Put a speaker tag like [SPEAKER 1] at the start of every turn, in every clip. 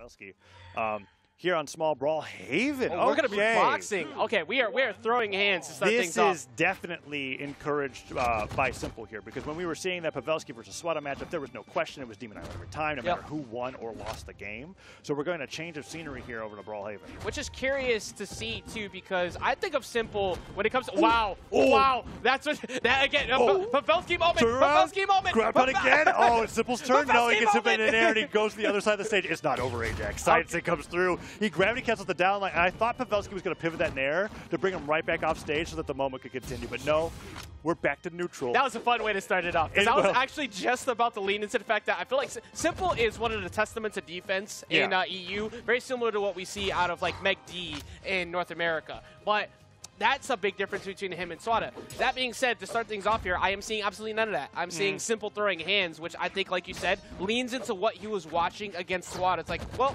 [SPEAKER 1] Pavelski. Here on Small Brawlhalla.
[SPEAKER 2] Oh, we're going to be boxing. Okay, we are throwing hands to start things off.
[SPEAKER 1] This is definitely encouraged by simpLe here, because when we were seeing that Pavelski versus Swada matchup, there was no question it was Demon Island every time, no matter who won or lost the game. So we're going to change of scenery here over to Brawlhalla.
[SPEAKER 2] Which is curious to see, too, because I think of simpLe when it comes to... Wow. Wow. That's what... That again. Pavelski moment. Pavelski moment.
[SPEAKER 1] Grab it again. Oh, it's simpLe's turn. No, he gets him in air and he goes to the other side of the stage. It's not over, Ajax. Sidestick comes through. He gravity cancels the down line, and I thought Pavelski was going to pivot that in air to bring him right back off stage so that the moment could continue, but no, we're back to neutral.
[SPEAKER 2] That was a fun way to start it off, because I was actually just about to lean into the fact that I feel like simpLe is one of the testaments of defense in EU, very similar to what we see out of like Meg D in North America, but that's a big difference between him and Swada. That being said, to start things off here, I am seeing absolutely none of that. I'm seeing simpLe throwing hands, which I think, like you said, leans into what he was watching against Swada. It's like, well,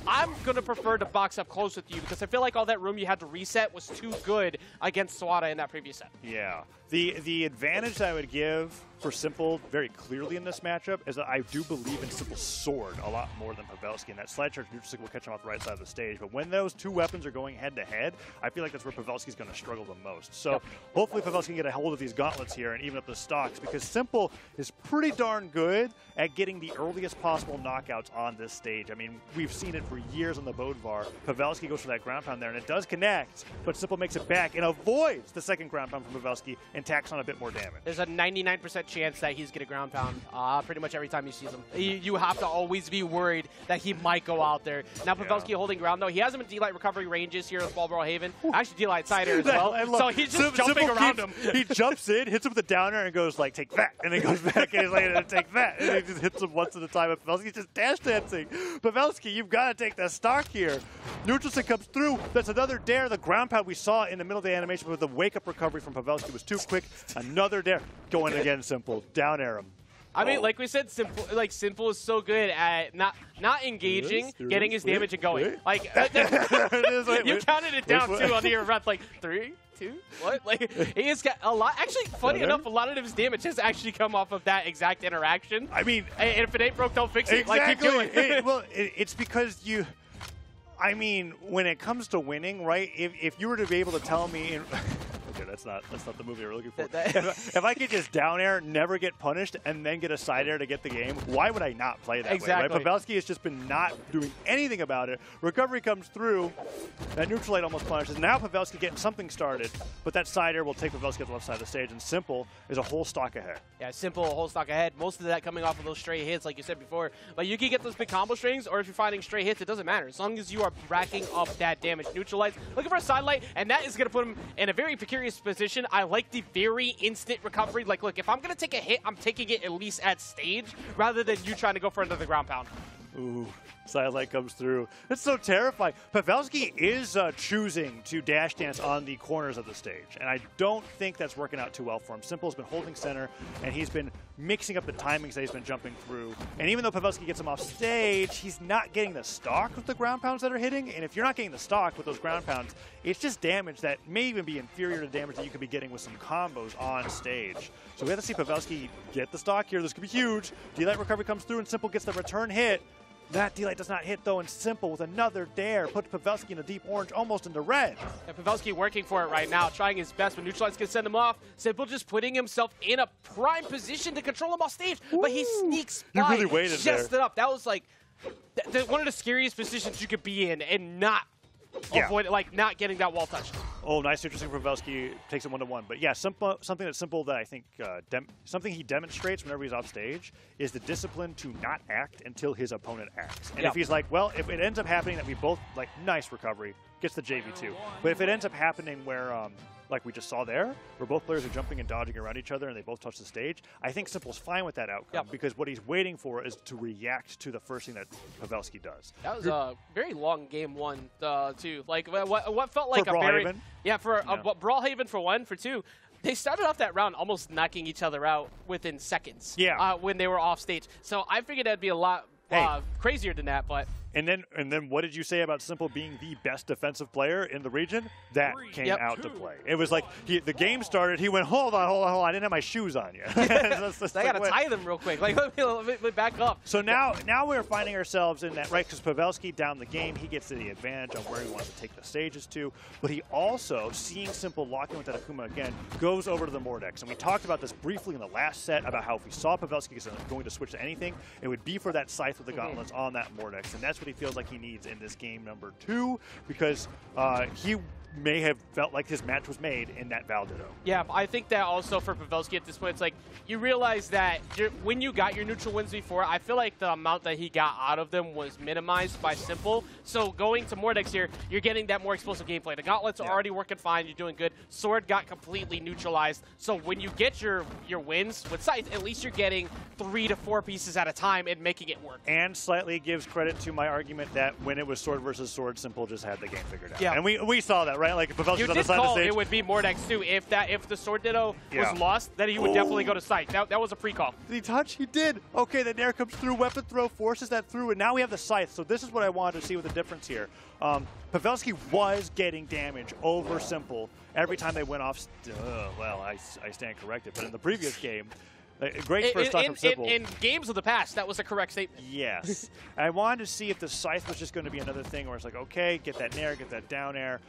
[SPEAKER 2] I'm going to prefer to box up close with you because I feel like all that room you had to reset was too good against Swada in that previous set.
[SPEAKER 1] Yeah. The advantage that I would give for simpLe very clearly in this matchup is that I do believe in simpLe's sword a lot more than Pavelski, and that slide charge neutral stick will catch him off the right side of the stage. But when those two weapons are going head-to-head, I feel like that's where Pavelski's going to struggle the most. So hopefully Pavelski can get a hold of these gauntlets here and even up the stocks, because simpLe is pretty darn good at getting the earliest possible knockouts on this stage. I mean, we've seen it for years on the Bodvar. Pavelski goes for that ground pound there, and it does connect, but simpLe makes it back and avoids the second ground pound from Pavelski and tacks on a bit more damage.
[SPEAKER 2] There's a 99% chance that he's going to ground pound pretty much every time you see him. You have to always be worried that he might go out there. Now Pavelski holding ground, though. He has him in D-Light recovery ranges here with Brawlhalla. Actually, D-Light side air as well. So he's just jumping around him.
[SPEAKER 1] He jumps in, hits him with the downer, and goes like, take that. And then goes back and he's like, take that. And he just hits him once at a time. And Pavelski's just dash dancing. Pavelski, you've got to take the stock here. Neutral stick comes through. That's another dare. The ground pound we saw in the middle of the animation with the wake-up recovery from Pavelski was too quick. Another dare. Going again, simpLe. Down air him.
[SPEAKER 2] I mean, like we said, simpLe is so good at not engaging, getting his damage and going. Like you counted it down too under your breath, like 3, 2, what? Like he has got a lot. Actually, funny enough, a lot of his damage has actually come off of that exact interaction.
[SPEAKER 1] I mean,
[SPEAKER 2] and if it ain't broke, don't fix it.
[SPEAKER 1] Exactly.
[SPEAKER 2] Like keep doing.
[SPEAKER 1] Well, it's because you. I mean, when it comes to winning, right? If you were to be able to tell me. Okay, that's not the movie we're looking for. If I could just down air, never get punished, and then get a side air to get the game, why would I not play that way? Right? Pavelski has just been not doing anything about it. Recovery comes through. That neutral light almost punishes. Now Pavelski getting something started, but that side air will take Pavelski to the left side of the stage, and simpLe is a whole stock ahead.
[SPEAKER 2] Yeah, simpLe, a whole stock ahead. Most of that coming off of those stray hits, like you said before. But you can get those big combo strings, or if you're finding stray hits, it doesn't matter. As long as you are racking up that damage. Neutral lights, looking for a side light, and that is going to put him in a very precarious position. I like the very instant recovery. Like, look, if I'm going to take a hit, I'm taking it at least at stage, rather than you trying to go for another ground pound.
[SPEAKER 1] Ooh, side light comes through. It's so terrifying. Pavelski is choosing to dash dance on the corners of the stage, and I don't think that's working out too well for him. simpLe's been holding center, and he's been mixing up the timings that he's been jumping through. And even though Pavelski gets him off stage, he's not getting the stock with the ground pounds that are hitting. And if you're not getting the stock with those ground pounds, it's just damage that may even be inferior to damage that you could be getting with some combos on stage. So we have to see Pavelski get the stock here. This could be huge. D-Light recovery comes through, and simpLe gets the return hit. That D-Light does not hit, though, and simpLe with another dare puts Pavelski in a deep orange, almost into red.
[SPEAKER 2] Yeah, Pavelski working for it right now, trying his best, but neutral light's going to send him off. simpLe just putting himself in a prime position to control him off stage, but he sneaks by.
[SPEAKER 1] He really waited
[SPEAKER 2] just it up. That was like one of the scariest positions you could be in and not avoid it, like not getting that wall touch.
[SPEAKER 1] Oh, nice, interesting. Pavelski takes it 1-1. But yeah, something that's simpLe that I think something he demonstrates whenever he's off stage is the discipline to not act until his opponent acts. And if he's like, well, if it ends up happening that we both like nice recovery, gets the JV2. But if it ends up happening where like we just saw there, where both players are jumping and dodging around each other and they both touch the stage, I think simpLe's fine with that outcome because what he's waiting for is to react to the first thing that Pavelski does.
[SPEAKER 2] That was a very long game one, too. Like, what felt like
[SPEAKER 1] for Brawlhalla?
[SPEAKER 2] Yeah, for Brawlhalla for one, for two. They started off that round almost knocking each other out within seconds when they were off stage. So I figured that'd be a lot crazier than that, but
[SPEAKER 1] And then what did you say about simple being the best defensive player in the region? That came out to play. It was like the game started, he went, hold on, I didn't have my shoes on yet.
[SPEAKER 2] I got to tie them real quick. Like, let me back up.
[SPEAKER 1] So now we're finding ourselves in that, right, because Pavelski down the game, he gets the advantage on where he wants to take the stages to, but he also, seeing simple lock in with that Akuma again, goes over to the Mordex. And we talked about this briefly in the last set about how if we saw Pavelski going to switch to anything, it would be for that Scythe with the gauntlets on that Mordex. And that's what he feels like he needs in this game number 2, because he may have felt like his match was made in that Valditto.
[SPEAKER 2] Yeah, I think that also for Pavelski at this point, it's like you realize that when you got your neutral wins before, I feel like the amount that he got out of them was minimized by simple. So going to Mordex here, you're getting that more explosive gameplay. The gauntlets are already working fine. You're doing good. Sword got completely neutralized. So when you get your wins with Scythe, at least you're getting 3 to 4 pieces at a time and making it work.
[SPEAKER 1] And slightly gives credit to my argument that when it was sword versus sword, simple just had the game figured out.
[SPEAKER 2] Yeah.
[SPEAKER 1] And we saw that, right? Like Pavelski's
[SPEAKER 2] you
[SPEAKER 1] on the
[SPEAKER 2] did
[SPEAKER 1] side of the
[SPEAKER 2] call
[SPEAKER 1] stage.
[SPEAKER 2] It would be Mordex too. If the sword ditto was lost, then he would definitely go to Scythe. That was a pre-call.
[SPEAKER 1] Did he touch? He did. Okay, the Nair comes through, weapon throw, forces that through, and now we have the Scythe. So this is what I wanted to see with the difference here. Pavelski was getting damage over simple every time they went off. Well, I stand corrected, but in the previous game, great first stock from simple.
[SPEAKER 2] In games of the past, that was a correct statement.
[SPEAKER 1] Yes. I wanted to see if the Scythe was just going to be another thing where it's like, okay, get that Nair, get that down air,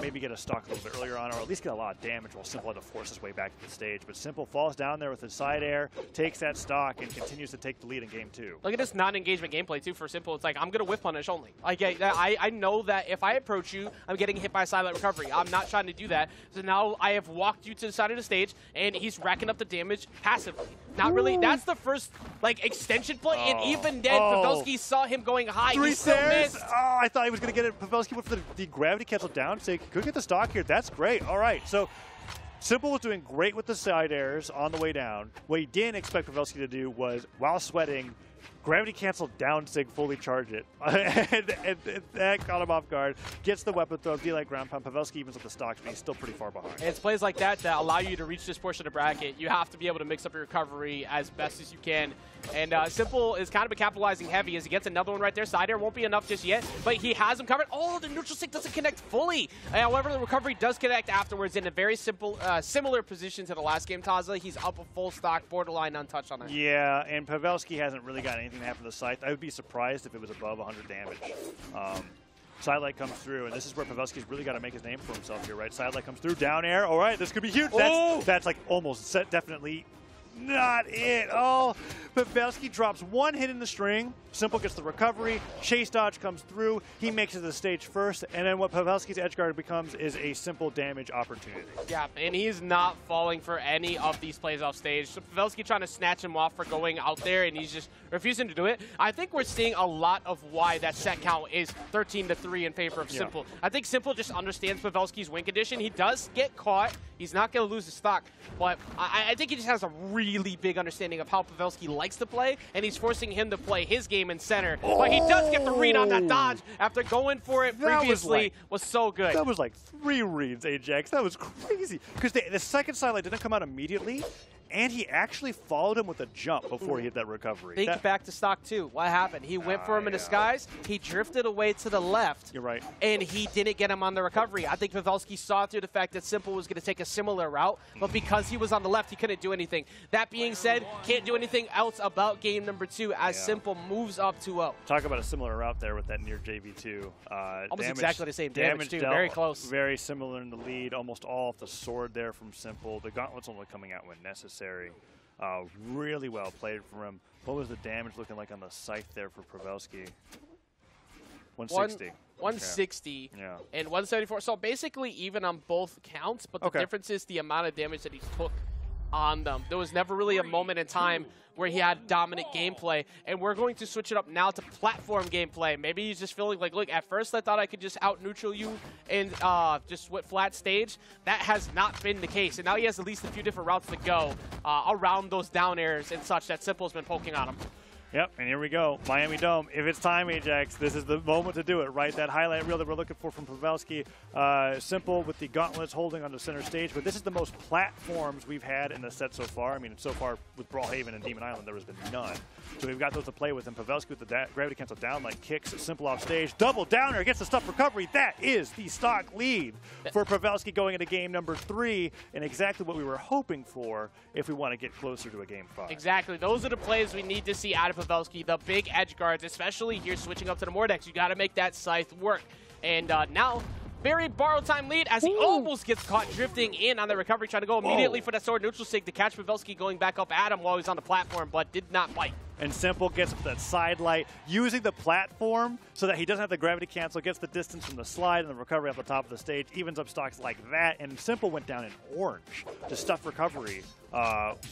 [SPEAKER 1] maybe get a stock a little bit earlier on, or at least get a lot of damage while simple had to force his way back to the stage. But simple falls down there with his side air, takes that stock, and continues to take the lead in game 2.
[SPEAKER 2] Look at this non-engagement gameplay, too, for simple. It's like, I'm going to whiff punish only. I know that if I approach you, I'm getting hit by a silent recovery. I'm not trying to do that. So now I have walked you to the side of the stage, and he's racking up the damage passively. Not really. That's the first, extension play, and even then, Pavelski saw him going high.
[SPEAKER 1] 3
[SPEAKER 2] he still
[SPEAKER 1] stairs.
[SPEAKER 2] missed.
[SPEAKER 1] Oh, I thought he was going to get it. Pavelski went for the gravity cancel down. Say, go get the stock here. That's great. All right. So simple was doing great with the side airs on the way down. What he didn't expect Pavelski to do was, while sweating, gravity cancel down sig, fully charge it. and that caught him off guard. Gets the weapon throw, D-like ground pound. Pavelski evens with the stocks, but he's still pretty far behind.
[SPEAKER 2] And it's plays like that that allow you to reach this portion of the bracket. You have to be able to mix up your recovery as best as you can. And simple is kind of capitalizing heavy as he gets another one right there. Side air won't be enough just yet, but he has him covered. Oh, the neutral stick doesn't connect fully. However, the recovery does connect afterwards in a very similar position to the last game, Taza. He's up a full stock, borderline untouched on it.
[SPEAKER 1] Yeah, and Pavelski hasn't really got anything to happen to the Scythe. I would be surprised if it was above 100 damage. Sidelight comes through, and this is where Pavelski's really got to make his name for himself here, right? Sidelight comes through, down air. All right, this could be huge. That's like almost set, definitely not it. Oh, Pavelski drops one hit in the string. Simple gets the recovery. Chase dodge comes through. He makes it to the stage first, and then what Pavelski's edge guard becomes is a simple damage opportunity.
[SPEAKER 2] Yeah, and he's not falling for any of these plays off stage. So Pavelski trying to snatch him off for going out there, and he's just refusing to do it. I think we're seeing a lot of why that set count is 13-3 in favor of simple. I think simple just understands Pavelski's win condition. He does get caught. He's not going to lose his stock, but I think he just has a really big understanding of how Pavelski likes to play, and he's forcing him to play his game in center. But he does get the read on that dodge after going for it previously. Was so good.
[SPEAKER 1] That was like 3 reads, Ajax. That was crazy. Because the second sidelight didn't come out immediately, and he actually followed him with a jump before he hit that recovery.
[SPEAKER 2] Think back to stock 2. What happened? He went for him in the skies. He drifted away to the left.
[SPEAKER 1] You're right.
[SPEAKER 2] And he didn't get him on the recovery. I think Pavelski saw through the fact that simple was going to take a similar route, but because he was on the left, he couldn't do anything. That being said, can't do anything else about game number 2 as simple moves up 2-0.
[SPEAKER 1] Talk about a similar route there with that near JV2.
[SPEAKER 2] Almost exactly the same damage too. Very close.
[SPEAKER 1] Very similar in the lead. Almost all off the sword there from simple. The gauntlet's only coming out when necessary. Really well played from him. What was the damage looking like on the Scythe there for Pavelski? 160.
[SPEAKER 2] 160 and 174. So basically even on both counts, but the difference is the amount of damage that he took on them. There was never really a moment in time where he had dominant gameplay, and we're going to switch it up now to platform gameplay. Maybe he's just feeling like, look, at first I thought I could just out-neutral you and just with flat stage. That has not been the case, and now he has at least a few different routes to go around those down airs and such that simple's been poking on him.
[SPEAKER 1] Yep, and here we go. Miami Dome. If it's time, Ajax, this is the moment to do it, right? That highlight reel that we're looking for from Pavelski. simple with the gauntlets holding on the center stage, but this is the most platforms we've had in the set so far. I mean, so far with Brawlhaven and Demon Island, there has been none. So we've got those to play with, and Pavelski with the gravity cancel down, like kicks simple off stage. Double downer, gets the stuff recovery. That is the stock lead for Pavelski going into game number 3, and exactly what we were hoping for if we want to get closer to a game 5.
[SPEAKER 2] Exactly. Those are the plays we need to see out of Pavelski, the big edge guards, especially here switching up to the Mordex. You got to make that scythe work. And now, very borrowed time lead as he almost gets caught drifting in on the recovery, trying to go immediately for that sword neutral sig to catch Pavelski going back up at him while he's on the platform, but did not bite.
[SPEAKER 1] And simple gets up that side light, using the platform so that he doesn't have the gravity cancel, gets the distance from the slide and the recovery off the top of the stage, evens up stocks like that, and simple went down in orange to stuff recovery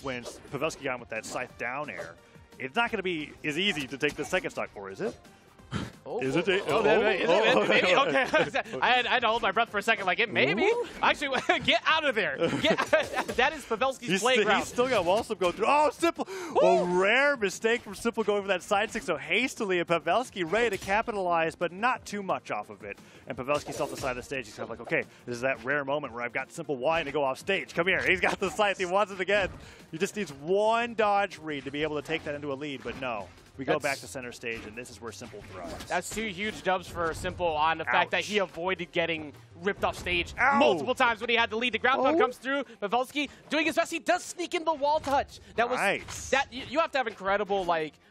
[SPEAKER 1] when Pavelski got him with that scythe down air. It's not going to be as easy to take the second stock, or is it? Is it?
[SPEAKER 2] Maybe. Okay. I had to hold my breath for a second. Like, it maybe. Actually, get out of there. That is Pavelski's playground.
[SPEAKER 1] He's still got wall slip going through. Oh, simple. A rare mistake from simple going for that side stick so hastily, and Pavelski ready to capitalize, but not too much off of it. And Pavelski's off the side of the stage. He's kind of like, okay, this is that rare moment where I've got simple wanting to go off stage. Come here. He's got the scythe. He wants it again. He just needs one dodge read to be able to take that into a lead, but no. We go back to center stage, and this is where simple thrives.
[SPEAKER 2] That's 2 huge dubs for simple on the fact that he avoided getting ripped off stage multiple times when he had the lead. The ground pound comes through. Pavelski doing his best. He does sneak in the wall touch. That was that. You have to have incredible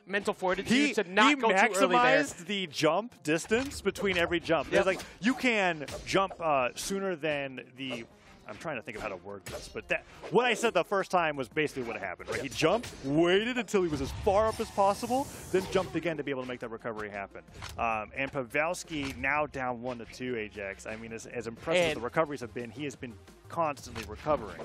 [SPEAKER 2] mental fortitude to not go too early there. He
[SPEAKER 1] maximized the jump distance between every jump. Yep. Like you can jump sooner than the. I'm trying to think of how to word this, but what I said the first time was basically what happened. Right? He jumped, waited until he was as far up as possible, then jumped again to be able to make that recovery happen. And Pavelski now down 1-2, Ajax. I mean, as impressive as the recoveries have been, he has been constantly recovering.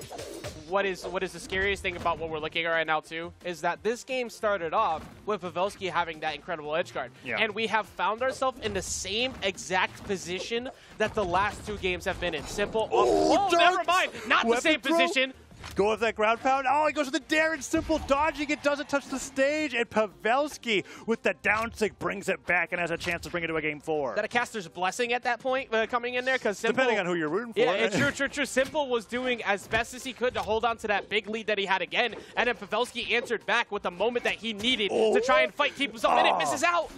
[SPEAKER 2] What is the scariest thing about what we're looking at right now, too, is that this game started off with Pavelski having that incredible edge guard. Yeah. And we have found ourselves in the same exact position that the last 2 games have been in. Simple. Never mind. Not the same position.
[SPEAKER 1] Go with that ground pound. Oh, he goes with the dare and simple dodging it. Doesn't touch the stage. And Pavelski with the down stick brings it back and has a chance to bring it to a game 4.
[SPEAKER 2] Is that a caster's blessing at that point coming in there? Because
[SPEAKER 1] depending on who you're rooting for.
[SPEAKER 2] Yeah, true. Simple was doing as best as he could to hold on to that big lead that he had again. And then Pavelski answered back with the moment that he needed to try and fight, keep himself in it. Misses out.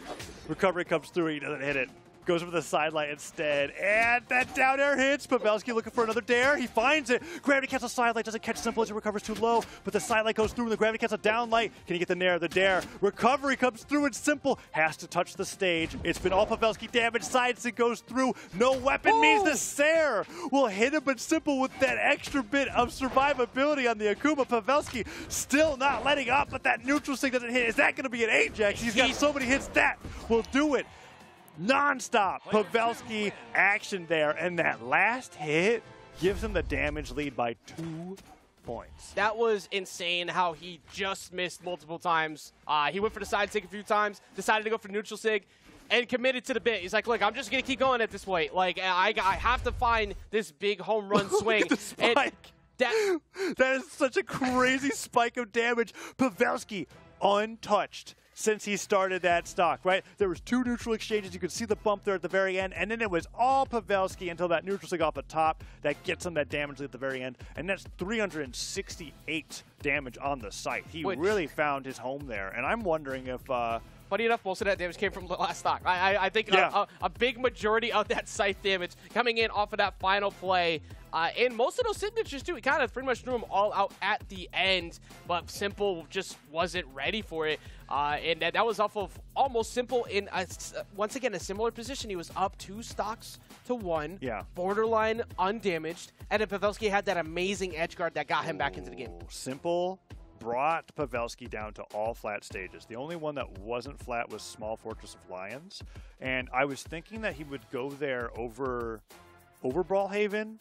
[SPEAKER 1] Recovery comes through. He doesn't hit it. Goes for the sidelight instead, and that down air hits. Pavelski looking for another dare. He finds it. Gravity cancel sidelight doesn't catch simple as he recovers too low, but the sidelight goes through and the gravity cancel down light. Can he get the nair? The dare. Recovery comes through and simple has to touch the stage. It's been all Pavelski damage. Sidestick goes through. No weapon means the Sair will hit him, but simple with that extra bit of survivability on the Akuma. Pavelski still not letting up, but that neutral stick doesn't hit. Is that going to be an Ajax? He's got so many hits that will do it. Non-stop Pavelski action there, and that last hit gives him the damage lead by 2 points.
[SPEAKER 2] That was insane how he just missed multiple times. He went for the side sig a few times, decided to go for neutral sig, and committed to the bit. He's like, look, I'm just going to keep going at this point. Like, I have to find this big home run swing.
[SPEAKER 1] Look at the spike. And that is such a crazy spike of damage. Pavelski untouched since he started that stock, right? There was 2 neutral exchanges. You could see the bump there at the very end, and then it was all Pavelski until that neutral sig off the top that gets him that damage at the very end, and that's 368 damage on the site. He really found his home there, and I'm wondering if...
[SPEAKER 2] Funny enough, most of that damage came from the last stock. I think a big majority of that scythe damage coming in off of that final play. And most of those signatures, too, he kind of pretty much threw them all out at the end, but simple just wasn't ready for it. And that was off of almost simple in, once again, a similar position. He was up 2 stocks to 1, borderline undamaged, and then Pavelski had that amazing edge guard that got him back into the game.
[SPEAKER 1] Simple brought Pavelski down to all flat stages. The only one that wasn't flat was Small Fortress of Lions, and I was thinking that he would go there over Brawlhaven,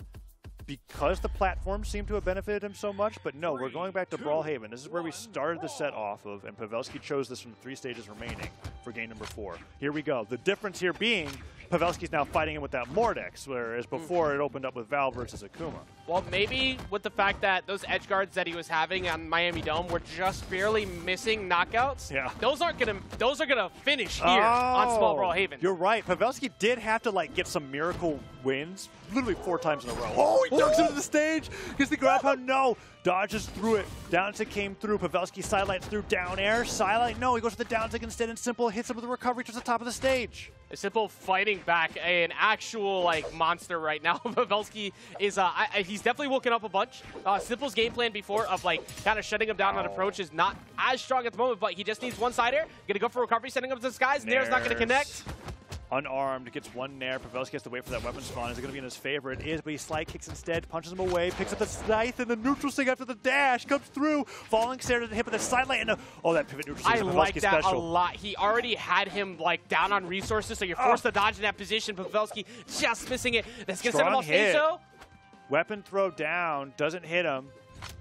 [SPEAKER 1] because the platform seemed to have benefited him so much, but no, we're going back to Brawlhaven. This is where we started the set off of, and Pavelski chose this from the 3 stages remaining for game number 4. Here we go. The difference here being Pavelski's now fighting him with that Mordex, whereas before it opened up with Val versus Akuma.
[SPEAKER 2] Well, maybe with the fact that those edge guards that he was having on Miami Dome were just barely missing knockouts.
[SPEAKER 1] Yeah.
[SPEAKER 2] Those are gonna finish here on Small Brawlhaven.
[SPEAKER 1] You're right. Pavelski did have to like get some miracle wins, literally 4 times in a row. Oh, he dunks into the stage. Gets the grab pound. No. Dodges through it. Downtick came through. Pavelski sidelights through down air. Sidelight. No, he goes for the downtick instead, and simpLe hits him with a recovery to the top of the stage.
[SPEAKER 2] simpLe fighting back an actual like monster right now. Pavelski is he's definitely woken up a bunch. simpLe's game plan before of like kind of shutting him down on approach is not as strong at the moment, but he just needs one side air. Gonna go for recovery, sending him to the skies. Nair's not gonna connect.
[SPEAKER 1] Unarmed, gets one Nair. Pavelski has to wait for that weapon spawn. Is it going to be in his favor? It is, but he slide kicks instead, punches him away, picks up the scythe, and the neutral sting after the dash comes through. Falling Stare to the hip of the sidelight, and that pivot neutral sting is Pavelski
[SPEAKER 2] like that
[SPEAKER 1] special.
[SPEAKER 2] a lot. He already had him like down on resources, so you're forced to dodge in that position. Pavelski just missing it. That's going to send him off stage, though.
[SPEAKER 1] Weapon throw down, doesn't hit him.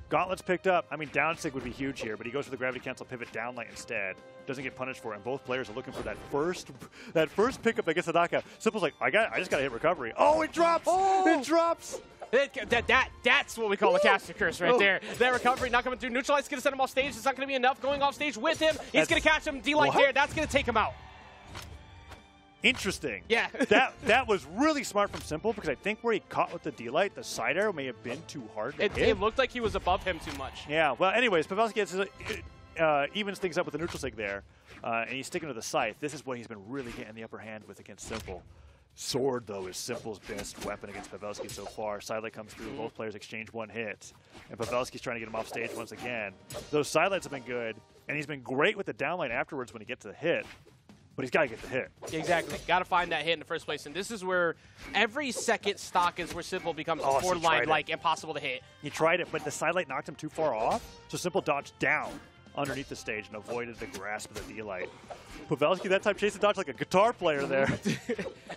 [SPEAKER 1] Gauntlets picked up. I mean, down sig would be huge here, but he goes for the gravity cancel pivot downlight instead. Doesn't get punished for it, and both players are looking for that first pickup that gets the knockout. simpLe's like, I just got to hit recovery. Oh, it drops! Oh. It drops!
[SPEAKER 2] That's what we call a caster curse right there. That recovery not coming through. Neutralize going to send him off stage. It's not going to be enough. Going off stage with him. He's going to catch him. D-Light there. That's going to take him out.
[SPEAKER 1] Interesting.
[SPEAKER 2] Yeah.
[SPEAKER 1] that was really smart from simpLe, because I think where he caught with the D-Light, the side air may have been too hard to hit.
[SPEAKER 2] It looked like he was above him too much.
[SPEAKER 1] Yeah. Well, anyways, Pavelski evens things up with the neutral sig there, and he's sticking to the scythe. This is what he's been really getting the upper hand with against simpLe. Sword, though, is simpLe's best weapon against Pavelski so far. Sidelight comes through, both players exchange one hit, and Pavelski's trying to get him off stage once again. Those sidelights have been good, and he's been great with the downline afterwards when he gets to the hit. But he's got to get the hit.
[SPEAKER 2] Exactly. Got to find that hit in the first place. And this is where every second stock is where simpLe becomes forward line, like, impossible to hit.
[SPEAKER 1] He tried it, but the sidelight knocked him too far off, so simpLe dodged down underneath the stage and avoided the grasp of the D-Light. Pavelski that time chased the dodge like a guitar player there.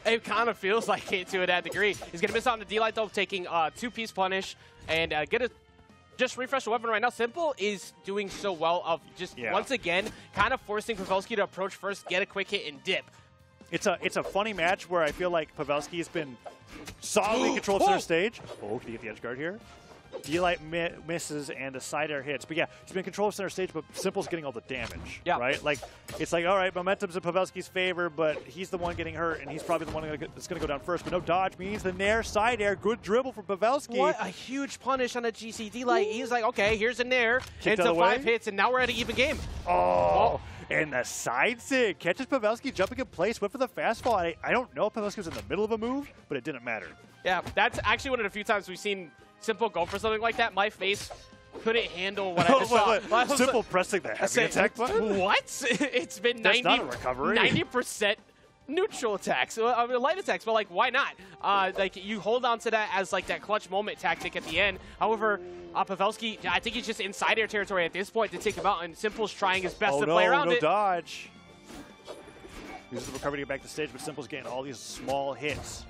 [SPEAKER 2] It kind of feels like it to that degree. He's going to miss out on the D-Light, though, taking 2-piece punish and get a just refresh the weapon right now. simpLe is doing so well of just, once again, kind of forcing Pavelski to approach first, get a quick hit, and dip.
[SPEAKER 1] It's a funny match where I feel like Pavelski has been solidly in control of center stage. Oh, can he get the edge guard here? D-Light misses and the side air hits. But yeah, he's been in control of center stage, but simpLe's getting all the damage, right? Like, it's like, all right, momentum's in Pavelski's favor, but he's the one getting hurt, and he's probably the one that's going to go down first. But no dodge means the Nair side air. Good dribble from Pavelski.
[SPEAKER 2] What a huge punish on a GC D-Light. He's like, okay, here's a Nair. Into 5 hits, and now we're at an even game.
[SPEAKER 1] Oh. And the side sig catches Pavelski jumping in place, went for the fastball. I don't know if Pavelski was in the middle of a move, but it didn't matter.
[SPEAKER 2] Yeah, that's actually one of the few times we've seen simpLe go for something like that. My face couldn't handle what I just saw.
[SPEAKER 1] simpLe pressing the heavy attack button?
[SPEAKER 2] What? It's been 90% neutral attacks, light attacks, but like, why not? Like, you hold on to that as like that clutch moment tactic at the end. However, Pavelski, I think he's just inside air territory at this point to take him out, and simpLe's trying his best to play around it.
[SPEAKER 1] Dodge. Uses the recovery to get back to stage, but simpLe's getting all these small hits.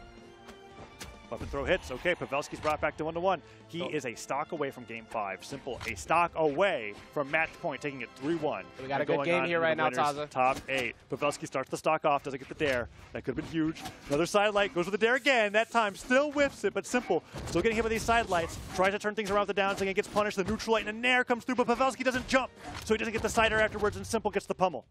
[SPEAKER 1] Weapon throw hits. Okay, Pavelski's brought back to 1-1. He is a stock away from Game 5. simpLe a stock away from match point, taking it 3-1.
[SPEAKER 2] We got a good game here right now, Taza.
[SPEAKER 1] Top 8. Pavelski starts the stock off, doesn't get the dare. That could have been huge. Another sidelight, goes with the dare again. That time still whiffs it, but simpLe still getting hit with these sidelights. Tries to turn things around with the downswing and gets punished. The neutral light and a Nair comes through, but Pavelski doesn't jump, so he doesn't get the side air afterwards, and simpLe gets the pummel.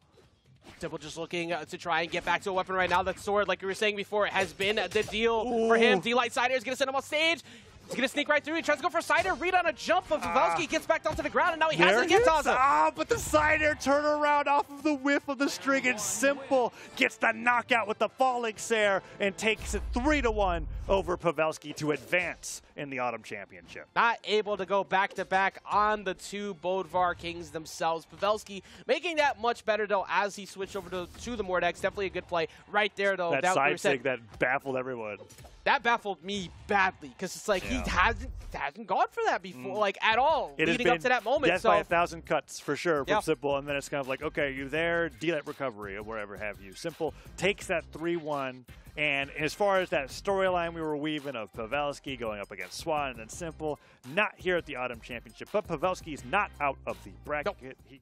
[SPEAKER 2] simpLe just looking to try and get back to a weapon right now. That sword, like we were saying before, has been the deal for him. D-Light side air is going to send him off stage. He's going to sneak right through. He tries to go for a side air, read on a jump, but Pavelski gets back down to the ground, and now he has it again, Taza.
[SPEAKER 1] But the side air turn around off of the whiff of the string, and simpLe gets the knockout with the falling Stare and takes it 3-1 over Pavelski to advance in the Autumn Championship.
[SPEAKER 2] Not able to go back-to-back on the two Bodvar Kings themselves. Pavelski making that much better, though, as he switched over to the Mordex. Definitely a good play right there, though.
[SPEAKER 1] That side sig that baffled everyone.
[SPEAKER 2] That baffled me badly, because it's like he hasn't gone for that before, like, at all, leading up to that moment.
[SPEAKER 1] Death by 1,000 cuts, for sure, from simpLe, and then it's kind of like, okay, you're there, D-Light recovery, or wherever have you. simpLe takes that 3-1, and as far as that storyline we were weaving of Pavelski going up against Swan and then simpLe, not here at the Autumn Championship, but Pavelski's not out of the bracket. Nope.